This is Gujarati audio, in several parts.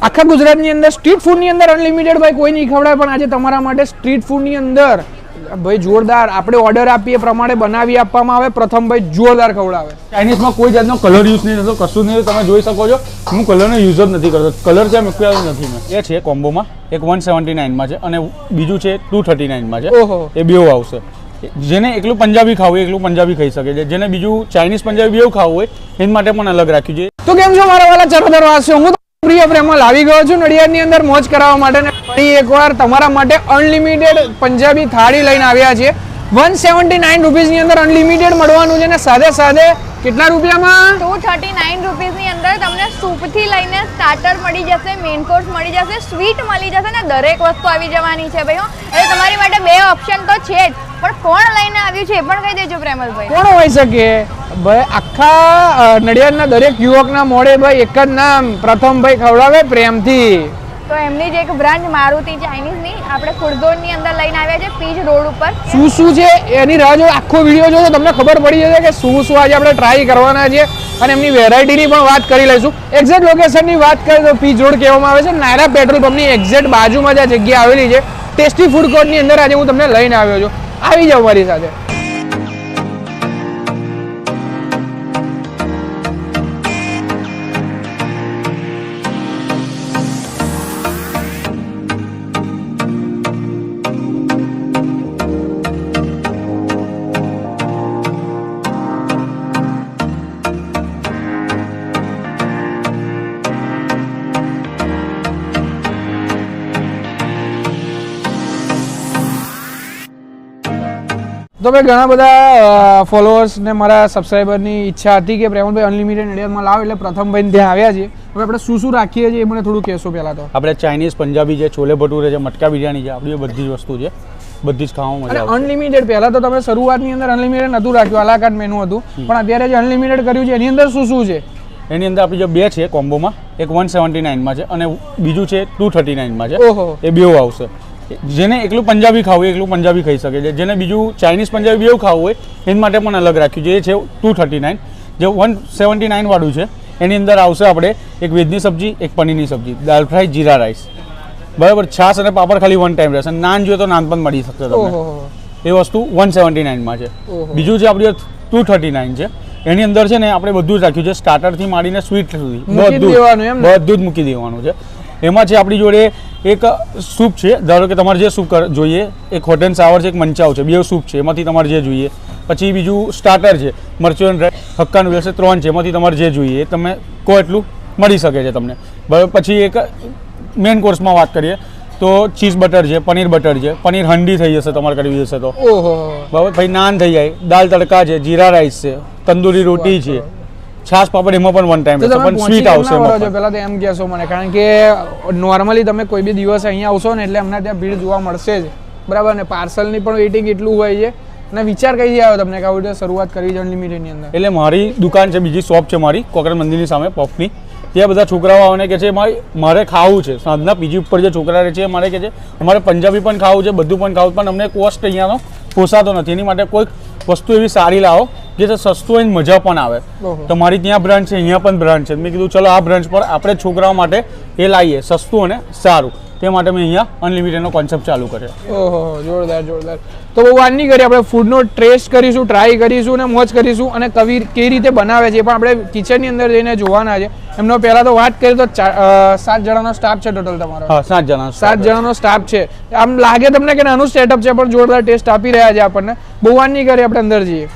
આખા ગુજરાતની અંદર સ્ટ્રીટ ફૂડની અંદર અનલિમિટેડ ભાઈ કોઈ નહીં ખવડાવે, પણ આજે તમારા માટે સ્ટ્રીટ ફૂડની અંદર ભાઈ જોરદાર આપણે ઓર્ડર આપીએ પ્રમાણે બનાવી આપવામાં આવે. પ્રથમ ભાઈ જોરદાર ખવડાવે. ચાઇનીઝમાં કોઈ જાતનો કલર યુઝ નહીં થતો, કશું નહીં. તમે જોઈ શકો છો હું કલરનો યુઝ જ નથી કરતો. કલર છે મૂક્યા નથી મેં. એ છે કોમ્બોમાં એક 179 છે અને બીજું છે 239 છે. ઓહો, એ બેવ આવશે. જેને એકલું પંજાબી ખાવું હોય એકલું પંજાબી ખાઈ શકે છે. જેને બીજું ચાઇનીઝ પંજાબી બેવ ખાવું હોય એના માટે પણ અલગ રાખ્યું છે. તો કેમ છો મારા વાલા ચરોતરવાસીઓ, હું પ્રિય પ્રેમમાં લાવી ગયો છું નડિયાદની અંદર મોજ કરાવવા માટે. ને ફરી એકવાર તમારા માટે અનલિમિટેડ પંજાબી થાળી લઈને આવ્યા છીએ. 179 રૂપીસની અંદર અનલિમિટેડ મળવાનું છે. ને સાથે સાથે કેટલા રૂપિયામાં? 239 રૂપીસની અંદર તમને સૂપથી લઈને સ્ટાર્ટર મળી જશે, મેઇન કોર્સ મળી જશે, સ્વીટ મળી જશે ને દરેક વસ્તુ આવી જવાની છે ભાઈઓ. એટલે તમારી માટે બે ઓપ્શન તો છે જ, પણ કોણ લઈને આવ્યું છે એ પણ કહી દેજો પ્રેમલભાઈ. કોણ હોઈ શકે ભાઈ? આખા નડિયાદના દરેક યુવકના મોડે ભાઈ એક જ નામ, પ્રથમભાઈ ખવડાવે પ્રેમથી. તો એમની જ એક બ્રાન્ચ મારુતિ ચાઇનીઝની આપણે ફૂડઝોનની અંદર લઈને આવ્યા છે, પીચ રોડ ઉપર. શું છે એની રાહ જો આખો વિડીયો જોજો તમને ખબર પડી જશે કે શું આજે આપણે ટ્રાય કરવાના છે. અને એમની વેરાયટીની પણ વાત કરી લઈશું. એક્ઝેક્ટ લોકેશનની વાત કરીએ તો પીચ રોડ કહેવામાં આવે છે. નાયરા પેટ્રોલ પંપની એક્ઝેક્ટ બાજુમાં જ આ જગ્યા આવેલી છે. ટેસ્ટી ફૂડ કોર્ટની અંદર આજે હું તમને લઈને આવ્યો છું. આવી જાઓ મારી સાથે. તો ભાઈ ઘણા બધા ફોલોઅર્સ ને મારા સબસ્ક્રાઈબરની ઈચ્છા હતી કે પ્રેમલભાઈ અનલિમિટેડ નડિયાદમાં લાવો, એટલે પ્રથમભાઈ ત્યાં આવ્યા છીએ. હવે આપણે શું રાખીએ છીએ એ મને થોડું કહેશો પહેલાં તો? આપણે ચાઇનીઝ પંજાબી છે, છોલે ભટુરે છે, મટકા બિરયાની છે, આપણી બધી જ વસ્તુ છે, બધી જ ખાવામાં મજા આવે. અનલિમિટેડ પહેલાં તો તમે શરૂઆતની અંદર અનલિમિટેડ નહોતું રાખ્યું, અલાકાર્ટ મેનુ હતું, પણ અત્યારે જે અનલિમિટેડ કર્યું છે એની અંદર શું છે? એની અંદર આપણી જે બે છે કોમ્બોમાં, એક 179 છે અને બીજું છે 239 છે. ઓહો, એ બેવ આવશે. જેને એકલું પંજાબી ખાવું હોય એકલું પંજાબી ખાઈ શકે છે. જેને બીજું ચાઇનીઝ પંજાબી બેવ ખાવું હોય એના માટે પણ અલગ રાખ્યું છે. એ છે 239. જે 179 વાળું છે એની અંદર આવશે આપણે એક વેજની સબ્જી, એક પનીરની સબ્જી, દાલ ફ્રાય, જીરા રાઈસ, બરાબર. છાશ અને પાપડ ખાલી વન ટાઈમ રહેશે. નાન જોઈએ તો નાન પણ મળી શકશે તમને. એ વસ્તુ 179 છે. બીજું જે આપણી 239 છે એની અંદર છે ને આપણે બધું જ રાખ્યું છે, સ્ટાર્ટરથી માંડીને સ્વીટ સુધી બધું જ મૂકી દેવાનું છે. એમાં છે આપણી જોડે એક સૂપ છે. ધારો કે તમારે જે સૂપ જોઈએ, એક હોટ એન્ડ સાવર છે, એક મંચાવ છે, બે સૂપ છે, એમાંથી તમારે જે જોઈએ. પછી બીજું સ્ટાર્ટર છે, મરચું એન્ડ હક્કાનું વ્યવસ્થિત 3 છે, એમાંથી તમારે જે જોઈએ એ તમે કહો એટલું મળી શકે છે તમને, બરાબર. પછી એક મેઇન કોર્સમાં વાત કરીએ તો ચીઝ બટર છે, પનીર બટર છે, પનીર હંડી થઈ જશે તમારે કરવી જશે તો, બરાબર. પછી નાન થઈ જાય, દાલ તડકા છે, જીરા રાઈસ છે, તંદૂરી રોટી છે, છાશ પાપડ એમાં પણ વન ટાઈમ પણ સ્વીટ આવશે. પહેલા તો એમ કહેશો મને, કારણ કે નોર્મલી તમે કોઈ બી દિવસ અહીંયા આવશો ને એટલે અમને ત્યાં ભીડ જોવા મળશે જ, બરાબર. ને પાર્સલની પણ વેઇટિંગ એટલું હોય છે. અને વિચાર કઈ આવ્યો તમને કે આવી રીતે શરૂઆત કરી છે અનલિમિટેડની અંદર? એટલે મારી દુકાન છે, બીજી શોપ છે મારી કોકરણ મંદિરની સામે પફની. ત્યાં બધા છોકરાઓ આવે કે છે મારે ખાવું છે, સાંજના પીજી ઉપર જે છોકરા રહે છે મારે કે છે અમારે પંજાબી પણ ખાવું છે, બધું પણ ખાવું, પણ અમને કોસ્ટ અહીંયાનો પોસાતો નથી. એની માટે કોઈ વસ્તુ એવી સારી લાવો જે સસ્તું હોય મજા પણ આવે. તો મારી ત્યાં બ્રાન્ચ છે, અહીંયા પણ બ્રાન્ચ છે. મેં કીધું ચલો આ બ્રાન્ચ પર આપણે છોકરાઓ માટે એ લાવીએ સસ્તું અને સારું. તે માટે મેં અહીંયા અનલિમિટેડનો કોન્સેપ્ટ ચાલુ કર્યો. ઓહો, જોરદાર જોરદાર. તો બહુ વાર નહીં કરી, આપણે ફૂડનો ટેસ્ટ કરીશું, ટ્રાય કરીશું અને મોજ કરીશું. અને કેવી રીતે બનાવે છે પણ આપણે કિચનની અંદર જઈને જોવાના છે. એમનો પહેલાં તો વાત કરીએ તો 7 જણાનો સ્ટાફ છે ટોટલ તમારો? હા, 7 જણાનો સ્ટાફ છે. આમ લાગે તમને કે નાનું સ્ટાર્ટઅપ છે પણ જોરદાર ટેસ્ટ આપી રહ્યા છે આપણને. બહુ વાર નહીં કરી, આપણે અંદર જઈએ.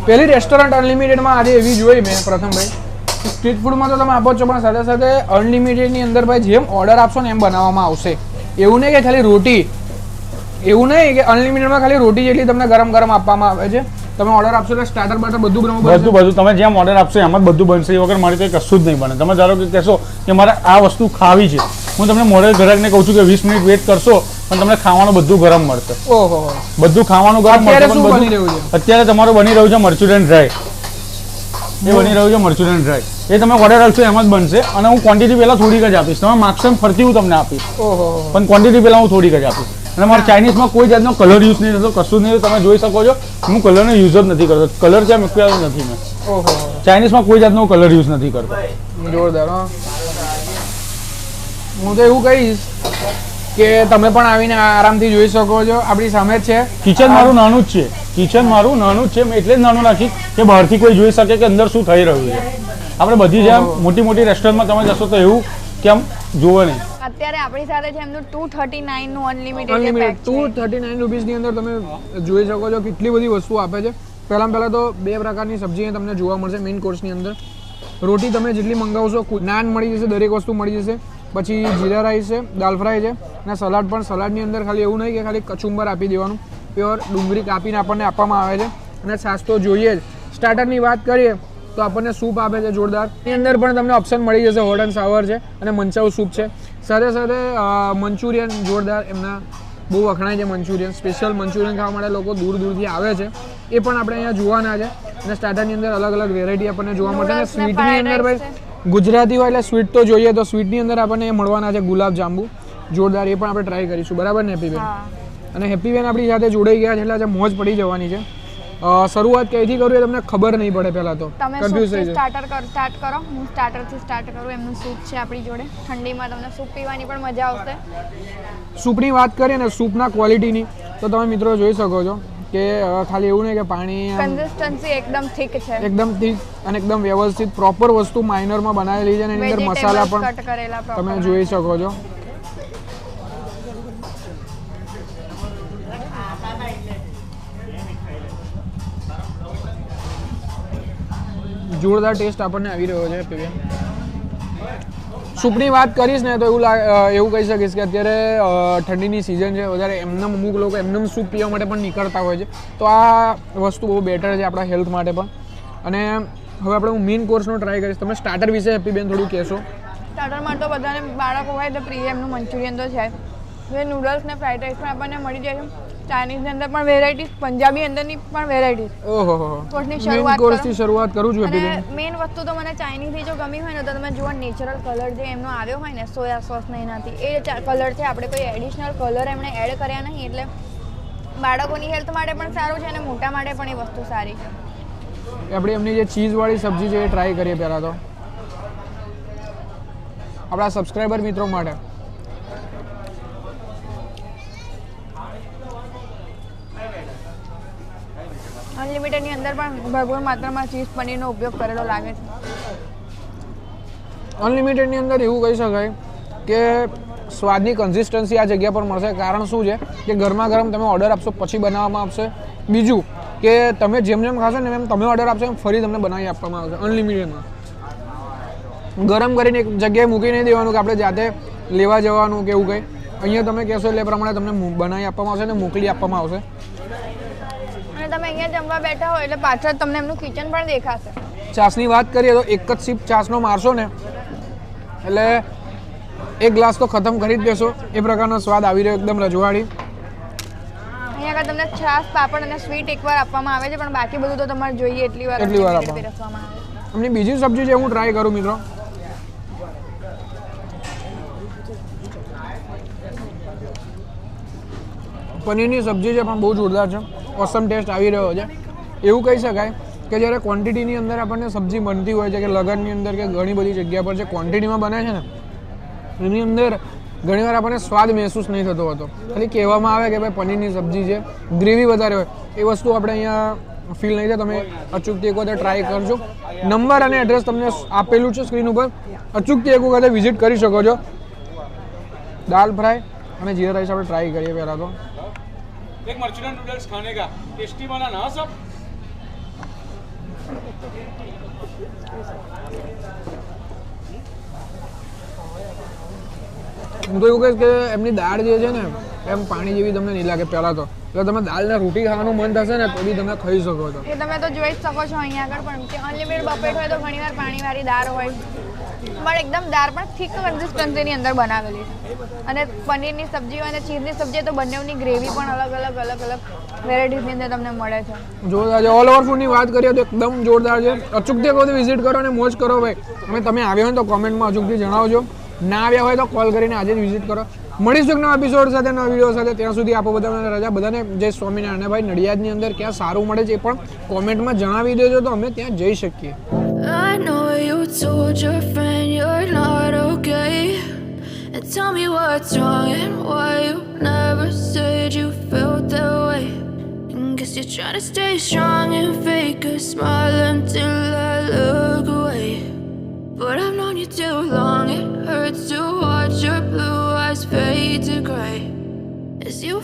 પહેલી રેસ્ટોરન્ટ અનલિમિટેડમાં આજે એવી જોઈ મેં પ્રથમભાઈ. સ્ટ્રીટ ફૂડમાં તો તમે આપો છો પણ સાથે સાથે અનલિમિટેડની અંદર ભાઈ જેમ ઓર્ડર આપશો ને એમ બનાવવામાં આવશે. એવું નહીં કે ખાલી રોટી, એવું નહીં કે અનલિમિટેડમાં ખાલી રોટી જેટલી તમને ગરમ ગરમ આપવામાં આવે છે. તમે ઓર્ડર આપશો એટલે સ્ટાર્ટર બાર્ટર બધું તમે જેમ ઓર્ડર આપશો એમ જ બધું બનશે. એ વગર મારે કંઈ કશું જ નહીં બને. તમે ધારો કે કહેશો કે મારે આ વસ્તુ ખાવી છે, હું તમને મોડે ગ્રાહકને કહું છું કે 20 મિનિટ વેઇટ કરશો પણ તમને ખાવાનું બધું ગરમ મળશે. ઓહો, બધું ખાવાનું ગરમ મળશે. અત્યારે તમારું બની રહ્યું છે મરચું એન્ડ ડ્રાય. એ બની રહ્યું છે મરચું એન્ડ ડ્રાય. એ તમે ઓર્ડર આપશો એમ જ બનશે. અને હું ક્વોન્ટિટી પહેલાં થોડીક જ આપીશ. તમે માગશો એમ ફરતી હું તમને આપીશ, પણ ક્વોન્ટિટી પહેલાં હું થોડીક જ આપીશ. અને મારે ચાઇનીઝમાં કોઈ જાતનો કલર યુઝ નહીં થતો, કશું નહીં. તમે જોઈ શકો છો હું કલરનો યુઝ જ નથી કરતો. કલર છે મૂક્યા નથી મેં. ચાઇનીઝમાં કોઈ જાતનો કલર યુઝ નથી કરતો. જોરદાર. હું તો એવું કહીશ કે તમે પણ આવીને આરામથી જોઈ શકો છો. આપણી સામે જ છે કિચન મારું નાનું જ છે, કિચન મારું નાનું જ છે. મેં એટલે જ નાનું રાખી કે બહારથી કોઈ જોઈ શકે કે અંદર શું થઈ રહ્યું છે. આપણે બધી જેમ મોટી મોટી રેસ્ટોરન્ટમાં તમે જશો તો એવું કેમ જોવે નહીં. અત્યારે આપણી સાથે છે એમનું 239 નું અનલિમિટેડ અનલિમિટેડ 239 રૂપીસની અંદર તમે જોઈ શકો છો કેટલી બધી વસ્તુ આપે છે. પહેલાં તો 2 પ્રકારની સબ્જી અહીં તમને જોવા મળશે મેઇન કોર્સની અંદર. રોટી તમે જેટલી મંગાવશો, નાન મળી જશે, દરેક વસ્તુ મળી જશે. પછી જીરા રાઈસ છે, દાલ ફ્રાય છે અને સલાડ પણ. સલાડની અંદર ખાલી એવું નહીં કે ખાલી કચુંબર આપી દેવાનું, પ્યોર ડુંગળી કાપીને આપણને આપવામાં આવે છે. અને છાશ તો જોઈએ જ. સ્ટાર્ટરની વાત કરીએ તો આપણને સૂપ આપે છે જોરદાર. એની અંદર પણ તમને ઓપ્શન મળી જશે, હોટ એન્ડ સાવર છે અને મંચાઉ સૂપ છે. સાથે સાથે મંચુરિયન જોરદાર, એમના બહુ વખણાય છે મંચુરિયન. સ્પેશિયલ મંચુરિયન ખાવા માટે લોકો દૂર દૂરથી આવે છે, એ પણ આપણે અહીંયા જોવાના છે. અને સ્ટાર્ટરની અંદર અલગ અલગ વેરાયટી આપણને જોવા મળશે. અને સ્વીટની અંદર ભાઈ ગુજરાતી હોય એટલે સ્વીટ તો જોઈએ, તો સ્વીટની અંદર આપણને એ મળવાના છે ગુલાબ જાંબુ જોરદાર. એ પણ આપણે ટ્રાય કરીશું, બરાબર ને હેપીબેન? અને હેપીબેન આપણી સાથે જોડાઈ ગયા છે એટલે આજે મોજ પડી જવાની છે. શરૂઆત કઈથી કરું એ તમને ખબર નહીં પડે. પહેલા તો કન્ફ્યુઝ થઈ જાય. સ્ટાર્ટ કરો, હું સ્ટાર્ટરથી સ્ટાર્ટ કરું. એમનું સૂપ છે આપણી જોડે. ઠંડીમાં તમને સૂપ પીવાની પણ મજા આવશે. સૂપની વાત કરીએ ને, સૂપના ક્વોલિટીની, તો તમે મિત્રો જોઈ શકો છો કે ખાલી એવું નહીં કે પાણી, કન્સિસ્ટન્સી એકદમ થીક છે, એકદમ થીક અને એકદમ વ્યવસ્થિત પ્રોપર વસ્તુ માઇનરમાં બનાવેલી છે. અને એની અંદર મસાલા પણ કટ કરેલા તમે જોઈ શકો છો. જોરદાર ટેસ્ટ આપણને આવી રહ્યો છે હેપીબેન. સૂપની વાત કરીશ ને તો એવું કહી શકીશ કે અત્યારે ઠંડીની સિઝન છે, વધારે એમને અમુક લોકો એમને સૂપ પીવા માટે પણ નીકળતા હોય છે. તો આ વસ્તુ બહુ બેટર છે આપણા હેલ્થ માટે પણ. અને હવે આપણે હું મેઇન કોર્સનો ટ્રાય કરીશ. તમે સ્ટાર્ટર વિશે હેપીબેન થોડું કહેશો? સ્ટાર્ટરમાં તો બધાને બાળકો હોય તો પ્રિય એમનું મંચુરિયન તો છે. હવે નૂડલ્સ ને ફ્રાઈડ રાઈસ પણ આપણને મળી જાય છે. ચાઇનીઝની અંદર પણ વેરાયટીઝ, પંજાબી અંદરની પણ વેરાયટીઝ. ઓહો, મેઇન કોર્સથી શરૂઆત કરું છું હેપીબેન. અને મેઇન વસ્તુ તો મને ચાઇનીઝની જો ગમી હોય ને તો તમે જુઓ નેચરલ કલર જે એમનો આવ્યો હોય ને, સોયા સોસ ને એનાથી, એ કલર છે. આપણે કોઈ એડિશનલ કલર એમણે એડ કર્યા નહીં, એટલે બાળકોની હેલ્થ માટે પણ સારું છે અને મોટા માટે પણ એ વસ્તુ સારી છે. આપણે એમની જે ચીઝવાળી સબ્જી છે એ ટ્રાય કરીએ પહેલાં તો આપણા સબસ્ક્રાઈબર મિત્રો માટે. અનલિમિટેડની અંદર પણ ભરપૂર માત્રામાં ચીઝ પનીરનો ઉપયોગ કરેલો લાગે છે. અનલિમિટેડની અંદર એવું કહી શકાય કે સ્વાદની કન્સિસ્ટન્સી આ જગ્યા પર મળશે. કારણ શું છે કે ગરમા ગરમ તમે ઓર્ડર આપશો પછી બનાવવામાં આવશે. બીજું કે તમે જેમ જેમ ખાશો ને એમ તમે ઓર્ડર આપશો એમ ફરી તમને બનાવી આપવામાં આવશે અનલિમિટેડમાં. ગરમ કરીને એક જગ્યાએ મૂકી નહીં દેવાનું કે આપણે જાતે લેવા જવાનું કે એવું કંઈ. અહીંયા તમે કહેશો એટલે એ પ્રમાણે તમને બનાવી આપવામાં આવશે અને મોકલી આપવામાં આવશે. અને તમે અહીંયા જમવા બેઠા હોય એટલે પાછળ તમને એમનું કિચન પણ દેખાશે. છાશની વાત કરીએ તો એક જ સિપ છાશનો મારશો ને એટલે એક ગ્લાસ તો ખતમ કરી જ દેશો. એ પ્રકારનો સ્વાદ આવી રહ્યો, એકદમ રજવાડી. અહીંયા આગળ તમને છાશ, પાપડ અને સ્વીટ એકવાર આપવામાં આવે છે, પણ બાકી બધું તો તમારે જોઈએ એટલી વાર આપવામાં પીરસવામાં આવે છે. એમની બીજી સબ્જી છે હું ટ્રાય કરું મિત્રો. પનીરની સબ્જી છે પણ બહુ જોરદાર છે. ઓસમ ટેસ્ટ આવી રહ્યો છે. એવું કહી શકાય કે જ્યારે ક્વોન્ટિટીની અંદર આપણને સબ્જી બનતી હોય છે કે લગનની અંદર કે ઘણી બધી જગ્યા પર જે ક્વોન્ટિટીમાં બને છે ને એની અંદર ઘણીવાર આપણને સ્વાદ મહેસૂસ નહીં થતો હોતો. ખાલી કહેવામાં આવે કે ભાઈ પનીરની સબ્જી છે, ગ્રેવી વધારે હોય, એ વસ્તુ આપણે અહીંયા ફીલ નહીં થાય. તમે અચૂકથી એક વખત ટ્રાય કરજો. નંબર અને એડ્રેસ તમને આપેલું છે સ્ક્રીન ઉપર. અચૂકથી એક વખત વિઝિટ કરી શકો છો. દાલ ફ્રાય અને જીરા રાઈસ આપણે ટ્રાય કરીએ પહેલાં તો. एक मंचूरियन नूडल्स खाने का टेस्टी बना ना सब. હું તો એવું કહીશ કે એમની દાળ જે છે ને એમ પાણી જેવી તમને નહીં લાગે પહેલાં તો. એટલે તમે દાળ ને રોટી ખાવાનું મન થશે ને તો બી તમે ખાઈ શકો છો. એ તમે તો જોઈ જ શકો છો અહીંયા આગળ પણ કે અનલિમિટેડ બફેટ હોય તો ઘણીવાર પાણીવાળી દાળ હોય, પણ એકદમ દાળ પણ થીક કન્સિસ્ટન્સીની અંદર બનાવેલી છે. અને પનીરની સબ્જી હોય અને ચીઝની સબ્જી તો બંનેની ગ્રેવી પણ અલગ અલગ વેરાયટીઝની અંદર તમને મળે છે. જોરદાર છે. ઓલ ઓવર ફૂડની વાત કરીએ તો એકદમ જોરદાર છે. અચૂકથી કોઈ વિઝિટ કરો અને મોજ કરો ભાઈ. અને તમે આવ્યા હોય તો કોમેન્ટમાં અચૂકથી જણાવજો. ના આવ્યા હોય તો કોલ કરીને આજે જ વિઝિટ કરો. મળીશું એક નવા એપિસોડ સાથે, નવા વિડીયો સાથે. ત્યાં સુધી આપો બધાને રજા. બધાને જય સ્વામિનારાયણ. ભાઈ નડિયાદની અંદર ક્યાં સારું મળે છે એ પણ કોમેન્ટમાં જણાવી દેજો તો અમે ત્યાં જઈ શકીએ. I know you told your friend you're not okay, Tell me what's wrong and why you never said you felt that way. And guess you're trying to stay strong and fake a smile until I look away. But I've known you too long, it hurts to watch your blue eyes fade to gray as you